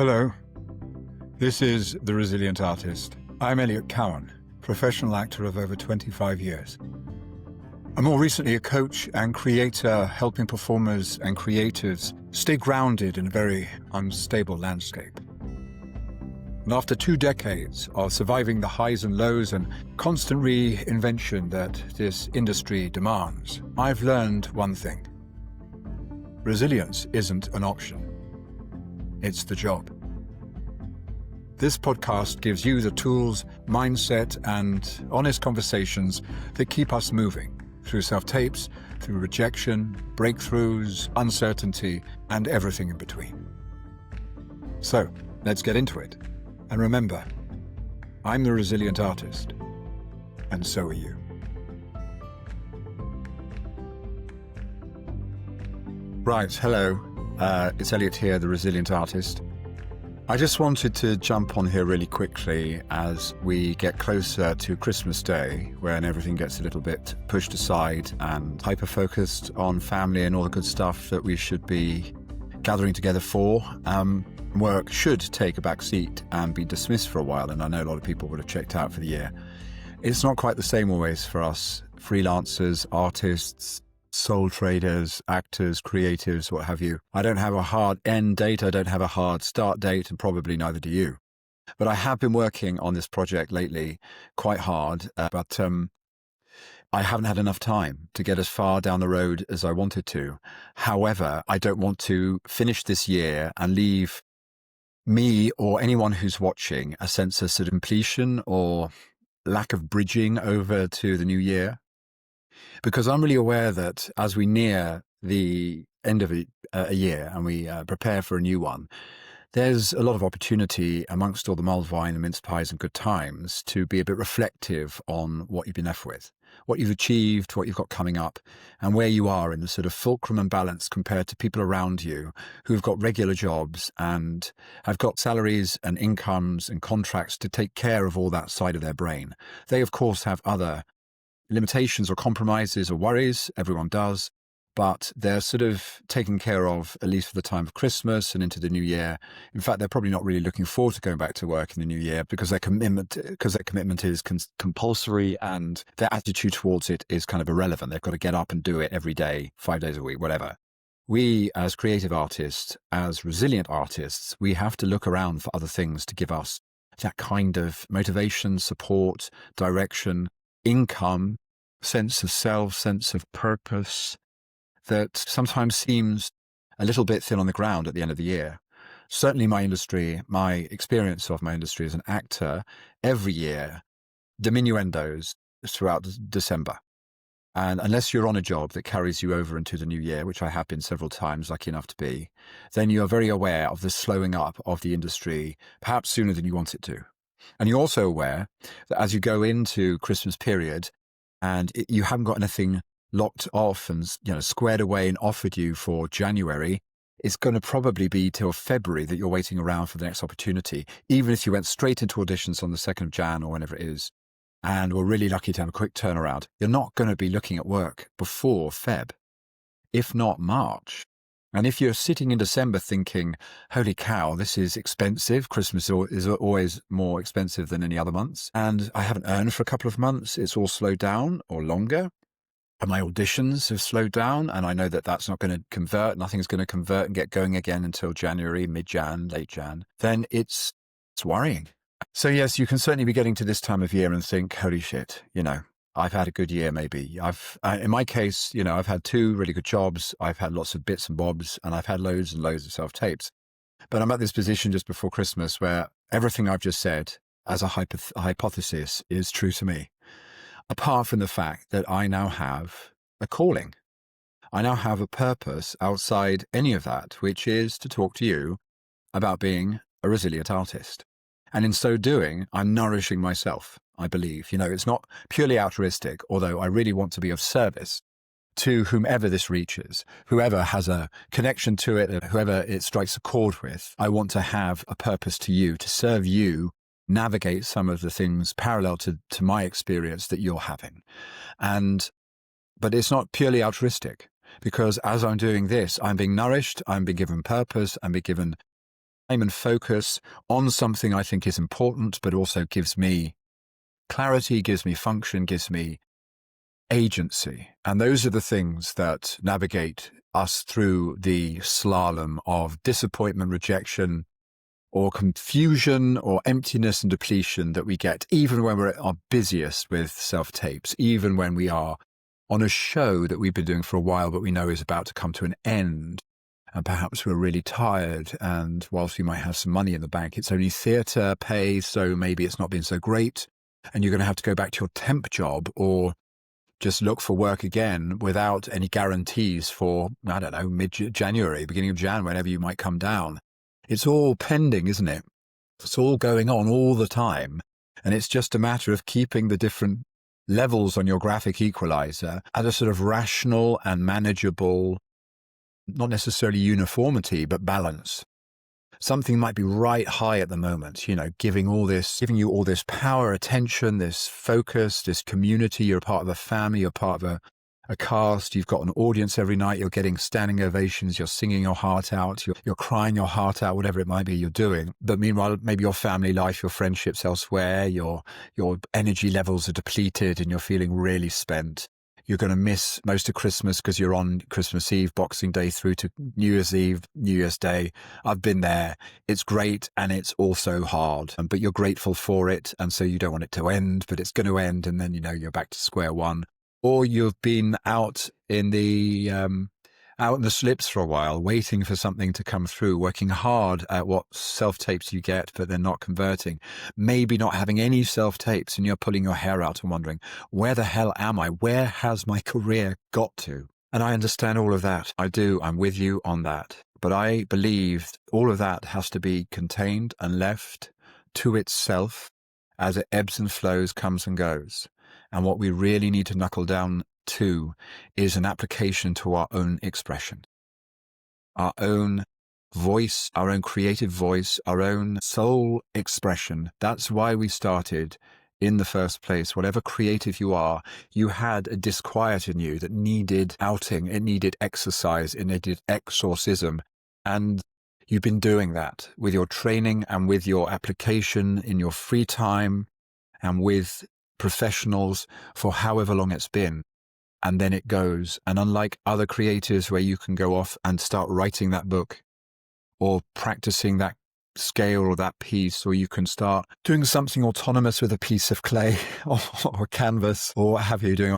Hello, this is The Resilient Artist. I'm Elliot Cowan, professional actor of over 25 years. I'm more recently a coach and creator, helping performers and creatives stay grounded in a very unstable landscape. And after 2 decades of surviving the highs and lows and constant reinvention that this industry demands, I've learned one thing. Resilience isn't an option. It's the job. This podcast gives you the tools, mindset, and honest conversations that keep us moving through self-tapes, through rejection, breakthroughs, uncertainty, and everything in between. So, let's get into it. And remember, I'm the Resilient Artist, and so are you. Right, hello. It's Elliot here, the Resilient Artist. I just wanted to jump on here really quickly as we get closer to Christmas Day, when everything gets a little bit pushed aside and hyper-focused on family and all the good stuff that we should be gathering together for. Work should take a back seat and be dismissed for a while, and I know a lot of people would have checked out for the year. It's not quite the same always for us freelancers, artists, soul traders, actors, creatives, what have you. I don't have a hard end date, I don't have a hard start date, and probably neither do you. But I have been working on this project lately quite hard, but I haven't had enough time to get as far down the road as I wanted to. However, I don't want to finish this year and leave me or anyone who's watching a sense of sort of completion or lack of bridging over to the new year. Because I'm really aware that as we near the end of a year and we prepare for a new one, there's a lot of opportunity amongst all the mulled wine and mince pies and good times to be a bit reflective on what you've been left with, what you've achieved, what you've got coming up, and where you are in the sort of fulcrum and balance compared to people around you who've got regular jobs and have got salaries and incomes and contracts to take care of all that side of their brain. They, of course, have other limitations or compromises or worries. Everyone does. But they're sort of taken care of, at least for the time of Christmas and into the new year. In fact, they're probably not really looking forward to going back to work in the new year because their commitment is compulsory and their attitude towards it is kind of irrelevant. They've got to get up and do it every day, 5 days a week, whatever. We, as creative artists, as resilient artists, we have to look around for other things to give us that kind of motivation, support, direction, income, sense of self, sense of purpose that sometimes seems a little bit thin on the ground at the end of the year. Certainly my experience of my industry as an actor, every year, diminuendos throughout December. And unless you're on a job that carries you over into the new year, which I have been several times lucky enough to be, then you are very aware of the slowing up of the industry, perhaps sooner than you want it to. And you're also aware that as you go into Christmas period and you haven't got anything locked off and squared away and offered you for January, it's going to probably be till February that you're waiting around for the next opportunity, even if you went straight into auditions on the 2nd of Jan or whenever it is, and were really lucky to have a quick turnaround. You're not going to be looking at work before Feb, if not March. And if you're sitting in December thinking, holy cow, this is expensive. Christmas is always more expensive than any other months. And I haven't earned for a couple of months. It's all slowed down or longer. And my auditions have slowed down. And I know that that's not going to convert. Nothing's going to convert and get going again until January, mid-Jan, late Jan. Then it's worrying. So yes, you can certainly be getting to this time of year and think, holy shit, I've had a good year, maybe. In my case, I've had 2 really good jobs. I've had lots of bits and bobs, and I've had loads and loads of self-tapes. But I'm at this position just before Christmas where everything I've just said as a hypothesis is true to me, apart from the fact that I now have a calling. I now have a purpose outside any of that, which is to talk to you about being a resilient artist. And in so doing, I'm nourishing myself, I believe. It's not purely altruistic, although I really want to be of service to whomever this reaches, whoever has a connection to it, whoever it strikes a chord with. I want to have a purpose to you, to serve you, navigate some of the things parallel to my experience that you're having. But it's not purely altruistic, because as I'm doing this, I'm being nourished, I'm being given purpose, I'm being given aim and focus on something I think is important, but also gives me clarity, gives me function, gives me agency. And those are the things that navigate us through the slalom of disappointment, rejection, or confusion, or emptiness and depletion that we get, even when we're at our busiest with self-tapes, even when we are on a show that we've been doing for a while, but we know is about to come to an end. And perhaps we're really tired, and whilst we might have some money in the bank, it's only theatre pay, so maybe it's not been so great. And you're going to have to go back to your temp job or just look for work again without any guarantees for, I don't know, mid-January, beginning of Jan, whenever you might come down. It's all pending, isn't it? It's all going on all the time. And it's just a matter of keeping the different levels on your graphic equalizer at a sort of rational and manageable, not necessarily uniformity, but balance. Something might be right high at the moment, giving you all this power, attention, this focus, this community. You're a part of a family, you're part of a cast, you've got an audience every night, you're getting standing ovations, you're singing your heart out, you're crying your heart out, whatever it might be you're doing. But meanwhile, maybe your family life, your friendships elsewhere, your energy levels are depleted and you're feeling really spent. You're going to miss most of Christmas because you're on Christmas Eve, Boxing Day through to New Year's Eve, New Year's Day. I've been there. It's great and it's also hard, but you're grateful for it. And so you don't want it to end, but it's going to end. And then, you're back to square one. Or you've been out in the slips for a while, waiting for something to come through, working hard at what self-tapes you get, but they're not converting. Maybe not having any self-tapes and you're pulling your hair out and wondering, where the hell am I? Where has my career got to? And I understand all of that. I do. I'm with you on that. But I believe all of that has to be contained and left to itself as it ebbs and flows, comes and goes. And what we really need to knuckle down to is an application to our own expression, our own voice, our own creative voice, our own soul expression. That's why we started in the first place. Whatever creative you are, you had a disquiet in you that needed outing, it needed exercise, it needed exorcism. And you've been doing that with your training and with your application in your free time and with professionals for however long it's been. And then it goes. And unlike other creators where you can go off and start writing that book or practicing that scale or that piece, or you can start doing something autonomous with a piece of clay or canvas or what have you doing.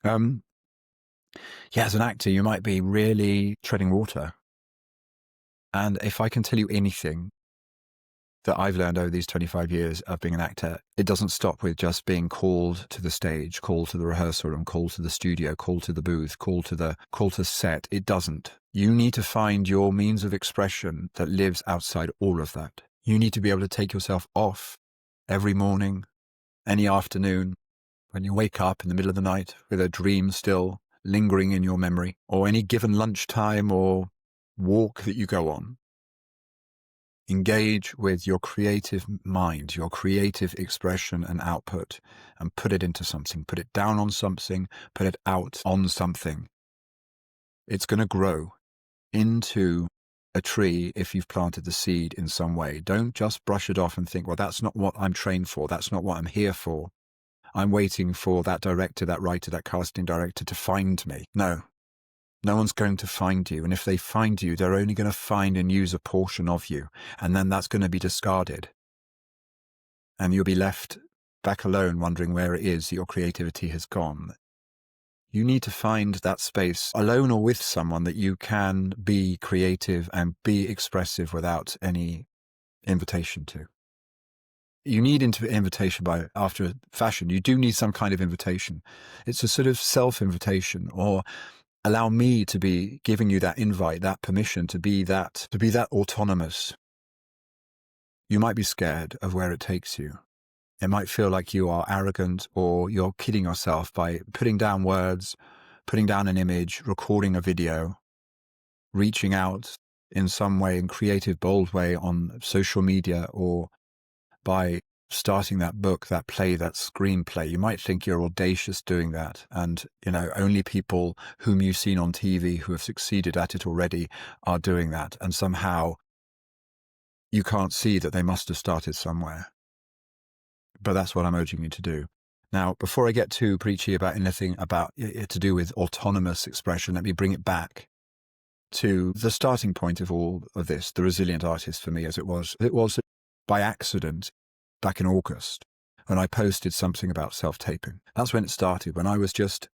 As an actor, you might be really treading water. And if I can tell you anything that I've learned over these 25 years of being an actor, it doesn't stop with just being called to the stage, called to the rehearsal room, called to the studio, called to the booth, called to set. It doesn't. You need to find your means of expression that lives outside all of that. You need to be able to take yourself off every morning, any afternoon, when you wake up in the middle of the night with a dream still lingering in your memory, or any given lunchtime or walk that you go on. Engage with your creative mind, your creative expression and output, and put it into something. Put it down on something, put it out on something. It's going to grow into a tree if you've planted the seed in some way. Don't just brush it off and think, well, that's not what I'm trained for. That's not what I'm here for. I'm waiting for that director, that writer, that casting director to find me. No. No one's going to find you. And if they find you, they're only going to find and use a portion of you. And then that's going to be discarded. And you'll be left back alone wondering where it is your creativity has gone. You need to find that space, alone or with someone, that you can be creative and be expressive without any invitation to. You need invitation after a fashion. You do need some kind of invitation. It's a sort of self-invitation, or allow me to be giving you that invite, that permission to be that autonomous. You might be scared of where it takes you. It might feel like you are arrogant or you're kidding yourself by putting down words, putting down an image, recording a video, reaching out in some way, in creative, bold way on social media, or by starting that book, that play, that screenplay. You might think you're audacious doing that. And, only people whom you've seen on TV who have succeeded at it already are doing that. And somehow you can't see that they must have started somewhere. But that's what I'm urging you to do. Now, before I get too preachy about anything about it to do with autonomous expression, let me bring it back to the starting point of all of this, the resilient artist for me as it was. It was by accident back in August when I posted something about self-taping. That's when it started, when I was just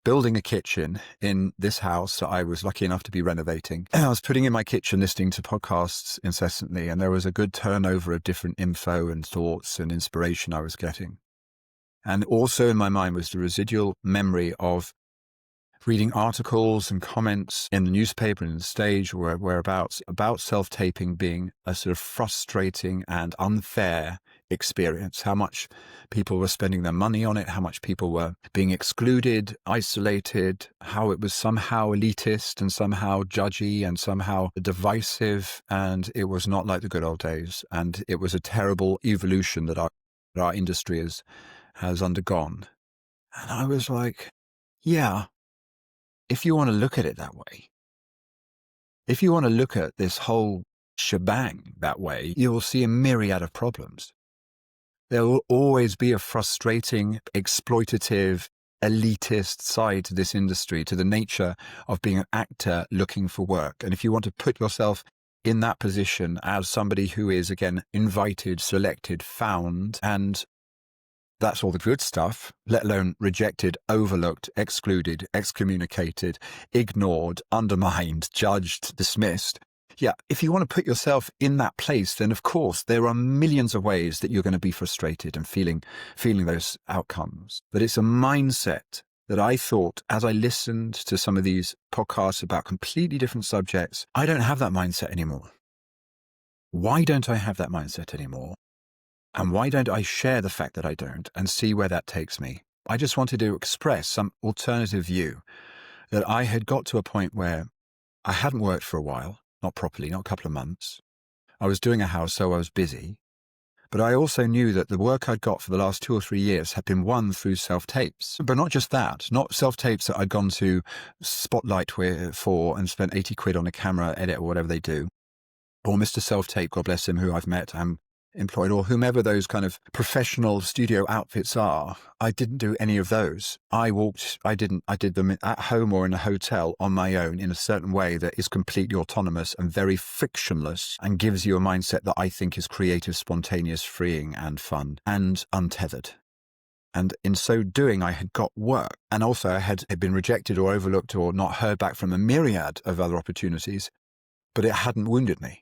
building a kitchen in this house that I was lucky enough to be renovating. I was putting in my kitchen, listening to podcasts incessantly, and there was a good turnover of different info and thoughts and inspiration I was getting. And also in my mind was the residual memory of reading articles and comments in the newspaper and the stage or whereabouts about self-taping being a sort of frustrating and unfair experience, how much people were spending their money on it, how much people were being excluded, isolated, how it was somehow elitist and somehow judgy and somehow divisive, and it was not like the good old days, and it was a terrible evolution that our industry has undergone. And I was like, yeah, if you want to look at it that way, if you want to look at this whole shebang that way, you will see a myriad of problems. There will always be a frustrating, exploitative, elitist side to this industry, to the nature of being an actor looking for work. And if you want to put yourself in that position as somebody who is, again, invited, selected, found, and that's all the good stuff, let alone rejected, overlooked, excluded, excommunicated, ignored, undermined, judged, dismissed. Yeah, if you want to put yourself in that place, then of course there are millions of ways that you're going to be frustrated and feeling those outcomes. But it's a mindset that I thought, as I listened to some of these podcasts about completely different subjects, I don't have that mindset anymore. Why don't I have that mindset anymore? And why don't I share the fact that I don't and see where that takes me? I just wanted to express some alternative view that I had got to a point where I hadn't worked for a while, not properly, not a couple of months. I was doing a house, so I was busy. But I also knew that the work I'd got for the last 2 or 3 years had been won through self-tapes. But not just that, not self-tapes that I'd gone to Spotlight for and spent 80 quid on a camera edit or whatever they do. Or Mr. Self-Tape, God bless him, who I've met and employed, or whomever those kind of professional studio outfits are. I didn't do any of those. I did them at home or in a hotel on my own in a certain way that is completely autonomous and very frictionless and gives you a mindset that I think is creative, spontaneous, freeing and fun and untethered. And in so doing, I had got work. And also I had been rejected or overlooked or not heard back from a myriad of other opportunities, but it hadn't wounded me.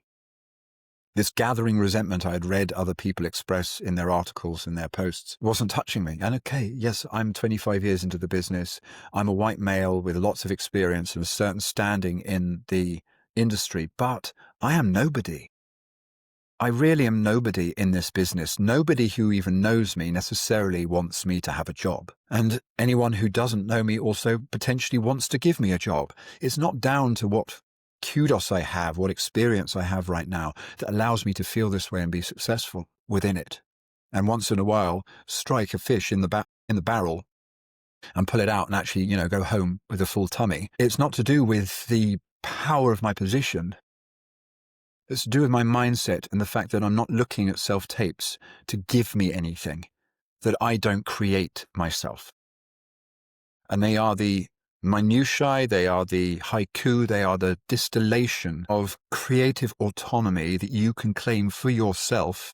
This gathering resentment I had read other people express in their articles and their posts wasn't touching me. And okay, yes, I'm 25 years into the business. I'm a white male with lots of experience and a certain standing in the industry, but I am nobody. I really am nobody in this business. Nobody who even knows me necessarily wants me to have a job. And anyone who doesn't know me also potentially wants to give me a job. It's not down to what kudos I have, what experience I have right now that allows me to feel this way and be successful within it. And once in a while, strike a fish in the barrel and pull it out and actually, go home with a full tummy. It's not to do with the power of my position. It's to do with my mindset and the fact that I'm not looking at self-tapes to give me anything, that I don't create myself. And they are the minutiae, they are the haiku, they are the distillation of creative autonomy that you can claim for yourself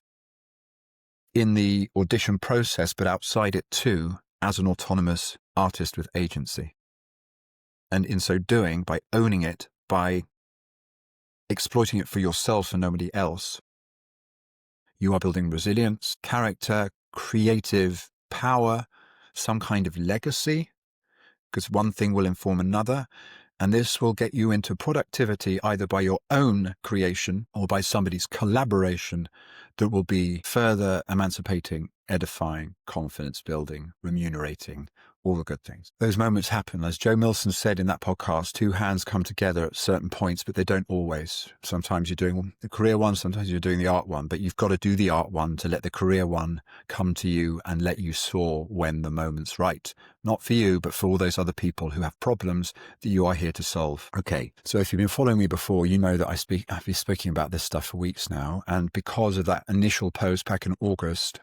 in the audition process, but outside it too, as an autonomous artist with agency. And in so doing, by owning it, by exploiting it for yourself and nobody else, you are building resilience, character, creative power, some kind of legacy, because one thing will inform another, and this will get you into productivity either by your own creation or by somebody's collaboration that will be further emancipating, edifying, confidence building, remunerating, all the good things. Those moments happen. As Joe Milson said in that podcast, two hands come together at certain points, but they don't always. Sometimes you're doing the career one, sometimes you're doing the art one, but you've got to do the art one to let the career one come to you and let you soar when the moment's right. Not for you, but for all those other people who have problems that you are here to solve. Okay, so if you've been following me before, you know that I've been speaking about this stuff for weeks now. And because of that initial post back in August,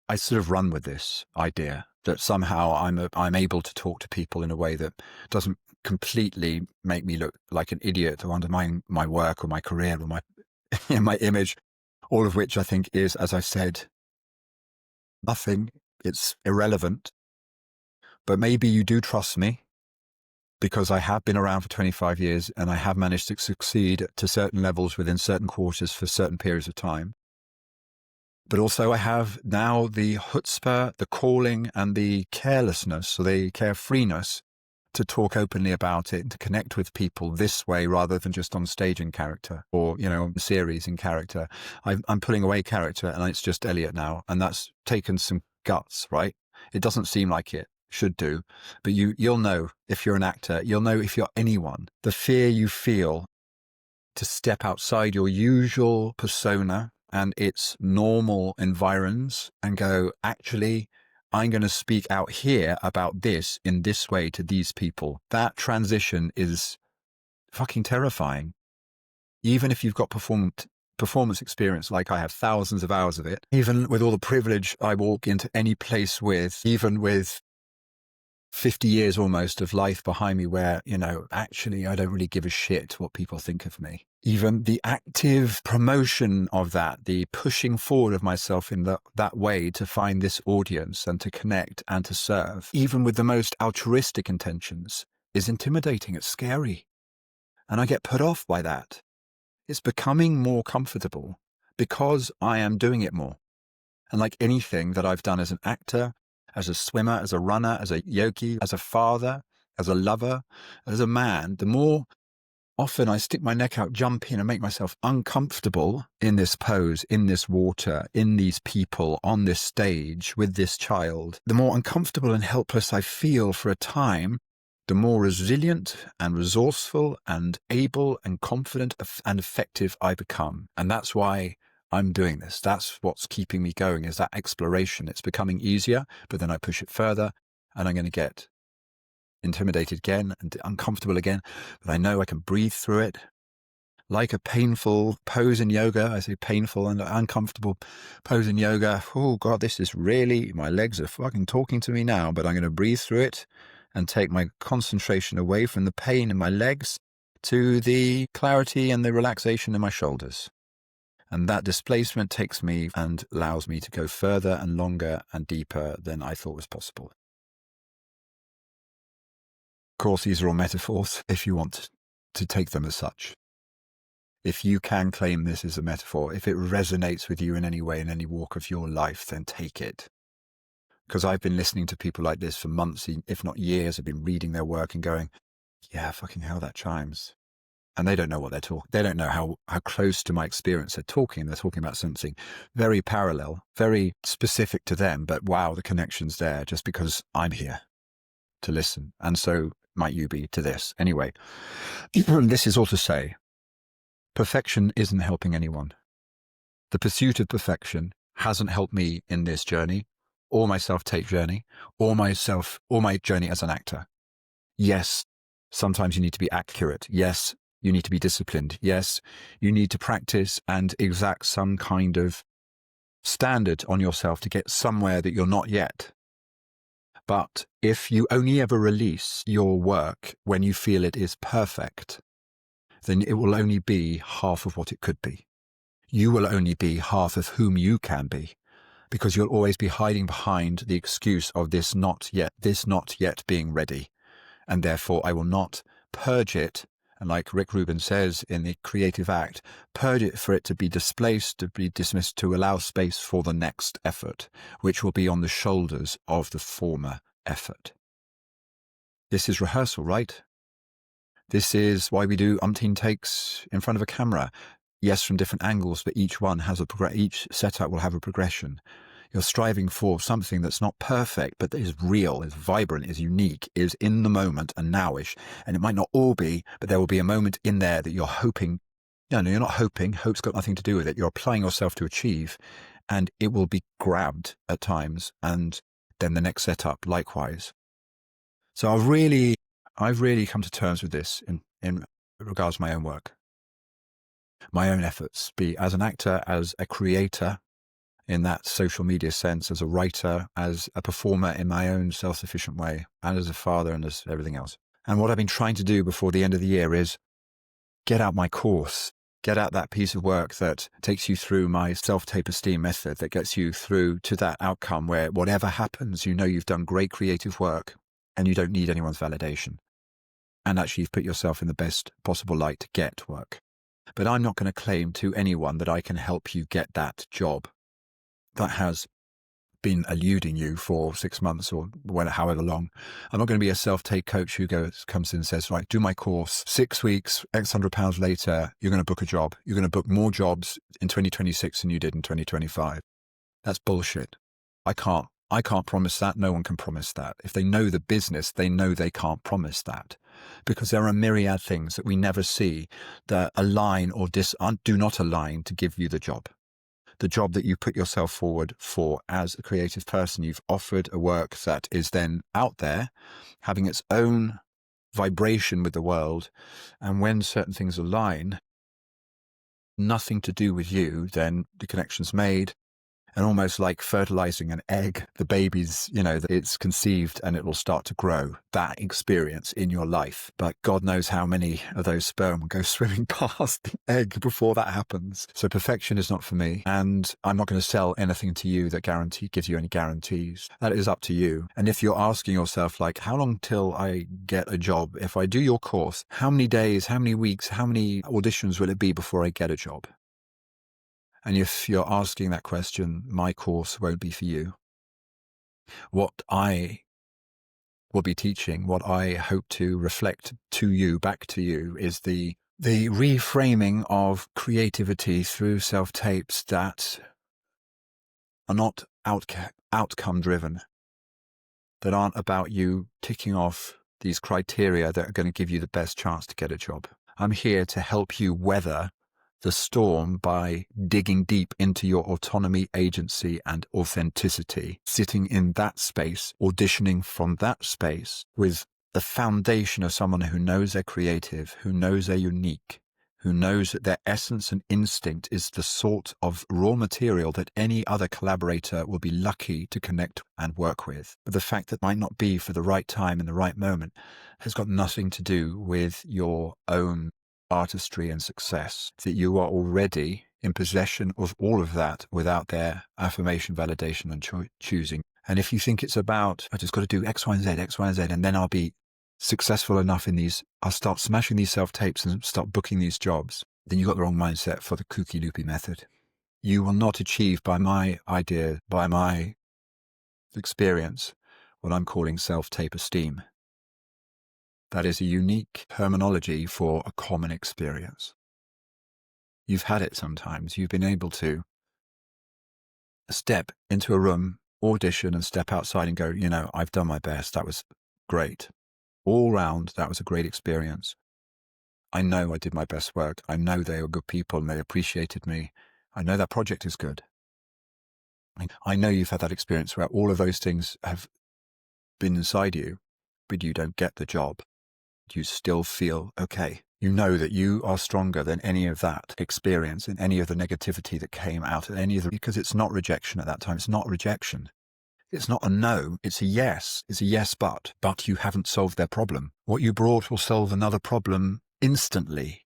I sort of run with this idea that somehow I'm able to talk to people in a way that doesn't completely make me look like an idiot or undermine my work or my career or my my image, all of which I think is, as I said, nothing. It's irrelevant. But maybe you do trust me because I have been around for 25 years and I have managed to succeed to certain levels within certain quarters for certain periods of time. But also I have now the chutzpah, the calling, and the carelessness, or the carefreeness to talk openly about it and to connect with people this way rather than just on stage in character or, series in character. I'm putting away character and it's just Elliot now. And that's taken some guts, right? It doesn't seem like it should do, but you'll know if you're an actor, you'll know if you're anyone, the fear you feel to step outside your usual persona and its normal environs and go, actually, I'm going to speak out here about this in this way to these people. That transition is fucking terrifying. Even if you've got performance experience, like I have thousands of hours of it, even with all the privilege I walk into any place with, even with 50 years almost of life behind me where, actually I don't really give a shit what people think of me. Even the active promotion of that, the pushing forward of myself in that way to find this audience and to connect and to serve, even with the most altruistic intentions, is intimidating. It's scary. And I get put off by that. It's becoming more comfortable because I am doing it more. And like anything that I've done as an actor, as a swimmer, as a runner, as a yogi, as a father, as a lover, as a man, the more often I stick my neck out, jump in and make myself uncomfortable in this pose, in this water, in these people, on this stage, with this child, the more uncomfortable and helpless I feel for a time, the more resilient and resourceful and able and confident and effective I become. And that's why I'm doing this. That's what's keeping me going, is that exploration. It's becoming easier, but then I push it further and I'm going to get intimidated again and uncomfortable again. But I know I can breathe through it. Like a painful pose in yoga, I say painful and uncomfortable pose in yoga. Oh God, this is really, my legs are fucking talking to me now, but I'm going to breathe through it and take my concentration away from the pain in my legs to the clarity and the relaxation in my shoulders. And that displacement takes me and allows me to go further and longer and deeper than I thought was possible. Of course, these are all metaphors if you want to take them as such. If you can claim this as a metaphor, if it resonates with you in any way, in any walk of your life, then take it. Because I've been listening to people like this for months, if not years. I've been reading their work and going, yeah, fucking hell, that chimes. And they don't know what they're talking. They don't know how close to my experience they're talking. They're talking about something very parallel, very specific to them. But wow, the connection's there just because I'm here to listen. And so might you be to this. Anyway, this is all to say, perfection isn't helping anyone. The pursuit of perfection hasn't helped me in this journey, or my self-tape journey, or my journey as an actor. Yes, sometimes you need to be accurate. Yes, you need to be disciplined. Yes, you need to practice and exact some kind of standard on yourself to get somewhere that you're not yet. But if you only ever release your work when you feel it is perfect, then it will only be half of what it could be. You will only be half of whom you can be, because you'll always be hiding behind the excuse of this not yet being ready. And therefore I will not purge it. And like Rick Rubin says in the creative act, purge it for it to be displaced, to be dismissed, to allow space for the next effort, which will be on the shoulders of the former effort. This is rehearsal, right? This is why we do umpteen takes in front of a camera. Yes, from different angles, but each one has each setup will have a progression. You're striving for something that's not perfect, but that is real, is vibrant, is unique, is in the moment and nowish. And it might not all be, but there will be a moment in there that you're hoping. No, you're not hoping. Hope's got nothing to do with it. You're applying yourself to achieve, and it will be grabbed at times. And then the next setup, likewise. So I've really come to terms with this in regards to my own work, my own efforts, be as an actor, as a creator, in that social media sense, as a writer, as a performer in my own self-sufficient way, and as a father and as everything else. And what I've been trying to do before the end of the year is get out my course, get out that piece of work that takes you through my self-tape esteem method, that gets you through to that outcome where whatever happens, you know you've done great creative work and you don't need anyone's validation. And actually you've put yourself in the best possible light to get work. But I'm not going to claim to anyone that I can help you get that job that has been eluding you for 6 months or however long. I'm not going to be a self-tape coach who comes in and says, right, do my course, 6 weeks, X £100 later, you're going to book a job. You're going to book more jobs in 2026 than you did in 2025. That's bullshit. I can't promise that. No one can promise that. If they know the business, they know they can't promise that, because there are myriad things that we never see that align or do not align to give you the job. The job that you put yourself forward for as a creative person. You've offered a work that is then out there, having its own vibration with the world. And when certain things align, nothing to do with you, then the connection's made. And almost like fertilizing an egg, the baby's, it's conceived and it will start to grow. That experience in your life. But God knows how many of those sperm will go swimming past the egg before that happens. So perfection is not for me. And I'm not going to sell anything to you that gives you any guarantees. That is up to you. And if you're asking yourself, like, how long till I get a job? If I do your course, how many days, how many weeks, how many auditions will it be before I get a job? And if you're asking that question, my course won't be for you. What I will be teaching, what I hope to reflect to you, back to you, is the reframing of creativity through self-tapes that are not outcome driven, that aren't about you ticking off these criteria that are going to give you the best chance to get a job. I'm here to help you weather the storm by digging deep into your autonomy, agency, and authenticity, sitting in that space, auditioning from that space with the foundation of someone who knows they're creative, who knows they're unique, who knows that their essence and instinct is the sort of raw material that any other collaborator will be lucky to connect and work with. But the fact that it might not be for the right time and the right moment has got nothing to do with your own artistry and success, that you are already in possession of all of that without their affirmation, validation, and choosing. And if you think it's about, I just got to do X, Y, and Z, and then I'll be successful enough in these, I'll start smashing these self-tapes and start booking these jobs, then you've got the wrong mindset for the kooky loopy method. You will not achieve by my idea, by my experience, what I'm calling self-tape esteem. That is a unique terminology for a common experience. You've had it sometimes. You've been able to step into a room, audition, and step outside and go, I've done my best. That was great. All round, that was a great experience. I know I did my best work. I know they were good people and they appreciated me. I know that project is good. I know you've had that experience where all of those things have been inside you, but you don't get the job. You still feel okay. You know that you are stronger than any of that experience and any of the negativity that came out of because it's not rejection at that time. It's not rejection. It's not a no. It's a yes. It's a yes, but you haven't solved their problem. What you brought will solve another problem instantly.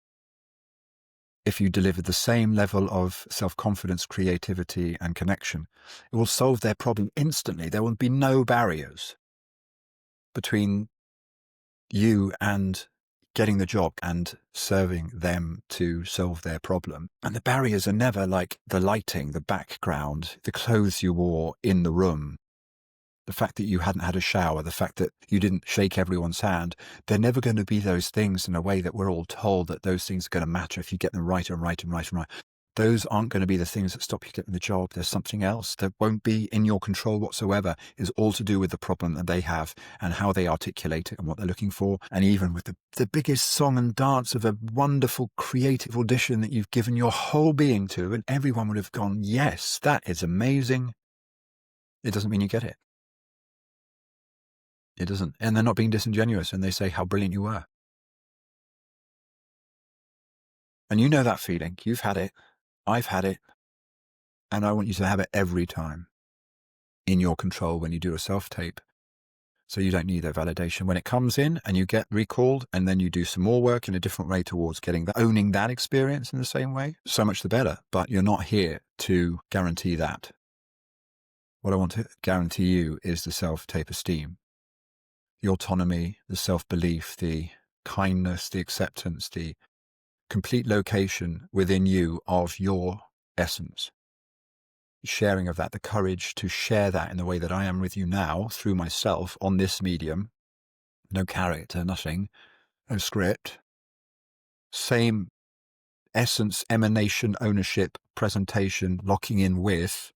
If you deliver the same level of self-confidence, creativity, and connection, it will solve their problem instantly. There will be no barriers between you and getting the job and serving them to solve their problem. And the barriers are never like the lighting, the background, the clothes you wore in the room, the fact that you hadn't had a shower, the fact that you didn't shake everyone's hand. They're never going to be those things in a way that we're all told that those things are going to matter if you get them right and right and right and right. those aren't going to be the things that stop you getting the job. There's something else that won't be in your control whatsoever. It's all to do with the problem that they have and how they articulate it and what they're looking for. And even with the biggest song and dance of a wonderful creative audition that you've given your whole being to, and everyone would have gone, yes, that is amazing. It doesn't mean you get it. It doesn't. And they're not being disingenuous, and they say how brilliant you were. And you know that feeling. You've had it. I've had it. And I want you to have it every time in your control when you do a self-tape. So you don't need their validation. When it comes in and you get recalled and then you do some more work in a different way towards owning that experience in the same way, so much the better. But you're not here to guarantee that. What I want to guarantee you is the self-tape esteem, the autonomy, the self-belief, the kindness, the acceptance, the complete location within you of your essence. Sharing of that, the courage to share that in the way that I am with you now through myself on this medium. No character, nothing, no script. Same essence, emanation, ownership, presentation, locking in with,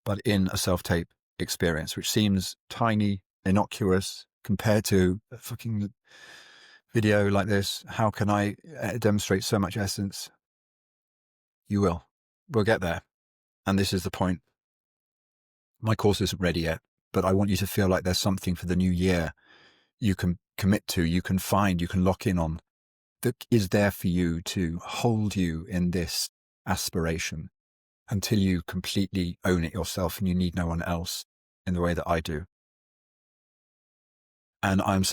but in a self-tape experience, which seems tiny, innocuous compared to a fucking video like this. How can I demonstrate so much essence? You will. We'll get there. And this is the point. My course isn't ready yet, but I want you to feel like there's something for the new year you can commit to, you can find, you can lock in on, that is there for you to hold you in this aspiration until you completely own it yourself and you need no one else in the way that I do. And I'm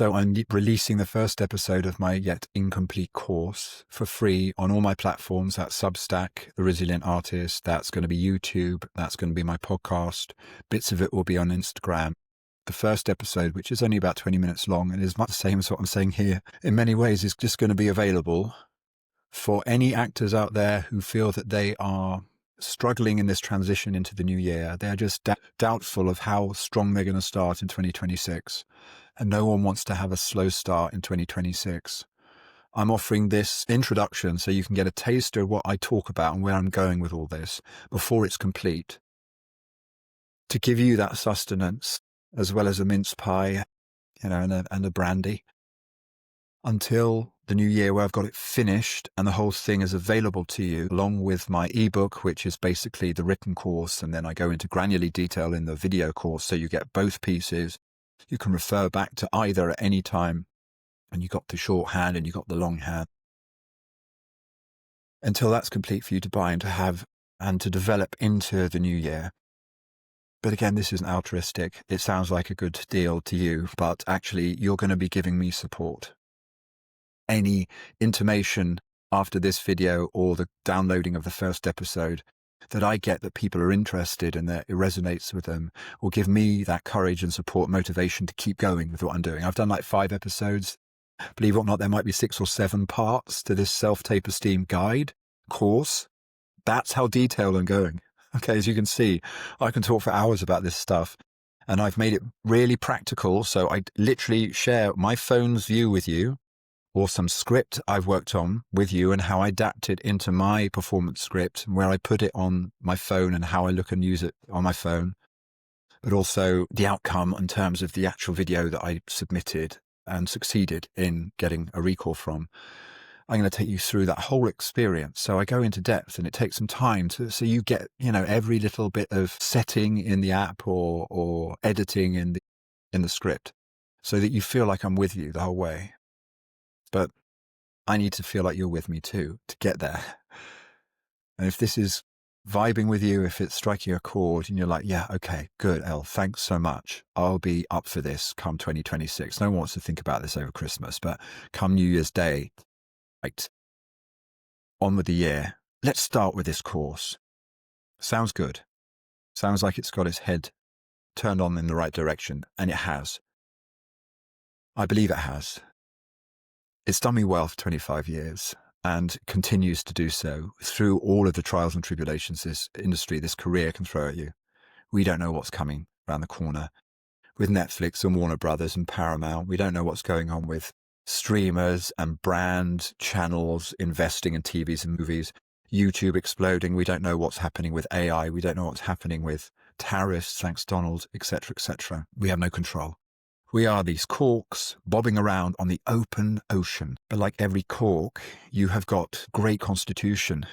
releasing the first episode of my yet incomplete course for free on all my platforms. That's Substack, The Resilient Artist. That's going to be YouTube. That's going to be my podcast. Bits of it will be on Instagram. The first episode, which is only about 20 minutes long and is much the same as what I'm saying here, in many ways is just going to be available for any actors out there who feel that they are struggling in this transition into the new year. They're just doubtful of how strong they're going to start in 2026. And no one wants to have a slow start in 2026. I'm offering this introduction so you can get a taste of what I talk about and where I'm going with all this before it's complete, to give you that sustenance as well as a mince pie, and a brandy until the new year, where I've got it finished and the whole thing is available to you along with my ebook, which is basically the written course. And then I go into granular detail in the video course. So you get both pieces. You can refer back to either at any time, and you got the shorthand and you got the longhand until that's complete for you to buy and to have and to develop into the new year. But again, this isn't altruistic. It sounds like a good deal to you, but actually you're going to be giving me support. Any intimation after this video or the downloading of the first episode that I get that people are interested and that it resonates with them will give me that courage and support, motivation to keep going with what I'm doing. I've done like 5 episodes. Believe it or not, there might be 6 or 7 parts to this self-tape esteem guide course. That's how detailed I'm going. Okay, as you can see, I can talk for hours about this stuff, and I've made it really practical. So I literally share my phone's view with you, or some script I've worked on with you, and how I adapt it into my performance script, and where I put it on my phone and how I look and use it on my phone, but also the outcome in terms of the actual video that I submitted and succeeded in getting a recall from. I'm going to take you through that whole experience. So I go into depth, and it takes some time so you get, every little bit of setting in the app or editing in the script, so that you feel like I'm with you the whole way. But I need to feel like you're with me too to get there. And if this is vibing with you, if it's striking a chord and you're like, yeah, okay, good, Elle, thanks so much. I'll be up for this come 2026. No one wants to think about this over Christmas, but come New Year's Day, right, on with the year. Let's start with this course. Sounds good. Sounds like it's got its head turned on in the right direction, and it has. I believe it has. It's done me well for 25 years and continues to do so through all of the trials and tribulations this industry, this career can throw at you. We don't know what's coming around the corner with Netflix and Warner Brothers and Paramount. We don't know what's going on with streamers and brand channels investing in TVs and movies. YouTube exploding. We don't know what's happening with AI. We don't know what's happening with tariffs, thanks Donald, etc., etc. We have no control. We are these corks bobbing around on the open ocean. But like every cork, you have got great constitution.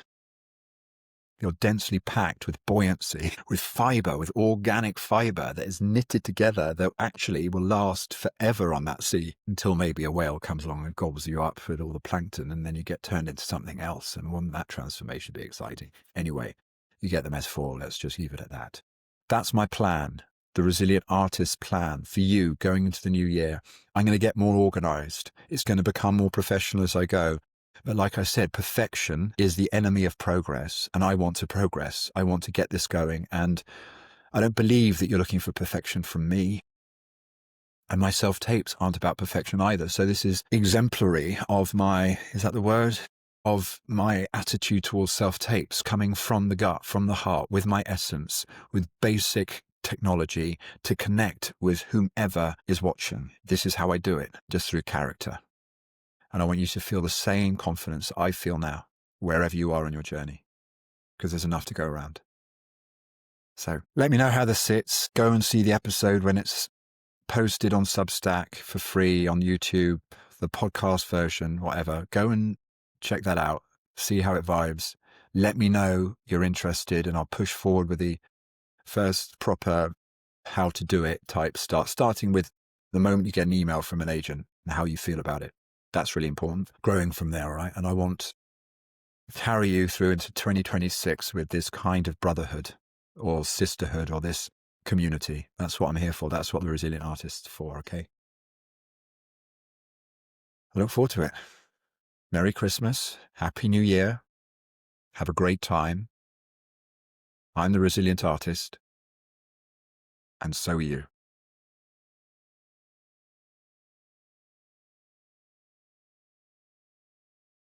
You're densely packed with buoyancy, with fiber, with organic fiber that is knitted together that actually will last forever on that sea until maybe a whale comes along and gobbles you up with all the plankton, and then you get turned into something else. And wouldn't that transformation be exciting? Anyway, you get the metaphor. Let's just leave it at that. That's my plan. The Resilient Artist plan for you going into the new year. I'm going to get more organized. It's going to become more professional as I go. But like I said, perfection is the enemy of progress, and I want to progress. I want to get this going, and I don't believe that you're looking for perfection from me. And my self-tapes aren't about perfection either. So this is exemplary of my, is that the word? Of my attitude towards self-tapes, coming from the gut, from the heart, with my essence, with basic technology to connect with whomever is watching. This is how I do it, just through character. And I want you to feel the same confidence I feel now, wherever you are on your journey, because there's enough to go around. So let me know how this sits. Go and see the episode when it's posted on Substack for free on YouTube, the podcast version, whatever. Go and check that out. See how it vibes. Let me know you're interested, and I'll push forward with the first proper how to do it type starting with the moment you get an email from an agent and how you feel about it. That's really important. Growing from there, right? And I want to carry you through into 2026 with this kind of brotherhood or sisterhood or this community. That's what I'm here for. That's what the Resilient Artist's for, okay? I look forward to it. Merry Christmas. Happy New Year. Have a great time. I'm the Resilient Artist, and so are you.